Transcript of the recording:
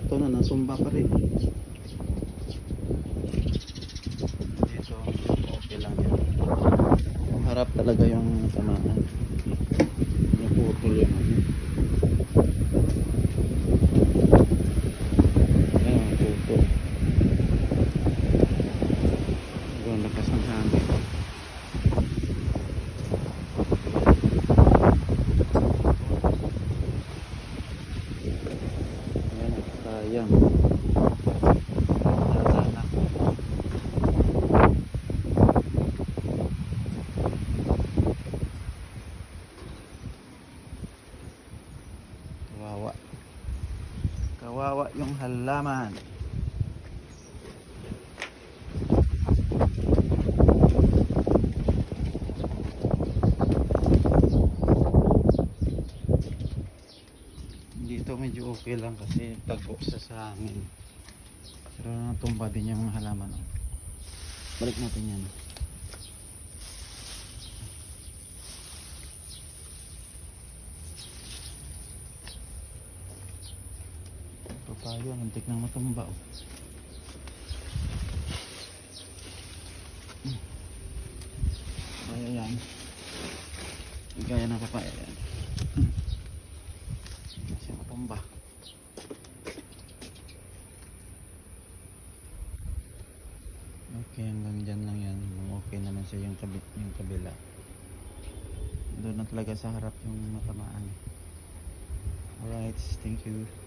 Ito na, nasumba pa rin. Dito, okay lang yan. Yung harap talaga yung tamaan. Yung putol yung ano. Ayan, putol. Ang lakas ng hangin. Ayan, sayang. Sana. Kawawa. Kawawa yung halaman. Dito medyo okay lang kasi tago sa hangin. Pero natumba din yung halaman. Balik natin yan. Papayo, nantik nang matumba. Ayan. Gaya ng papaya yan. Kasi matumba. Okay, hanggang dyan lang yan. Okay naman siya yung kabila. Doon na talaga sa harap yung matamaan. Alright, thank you.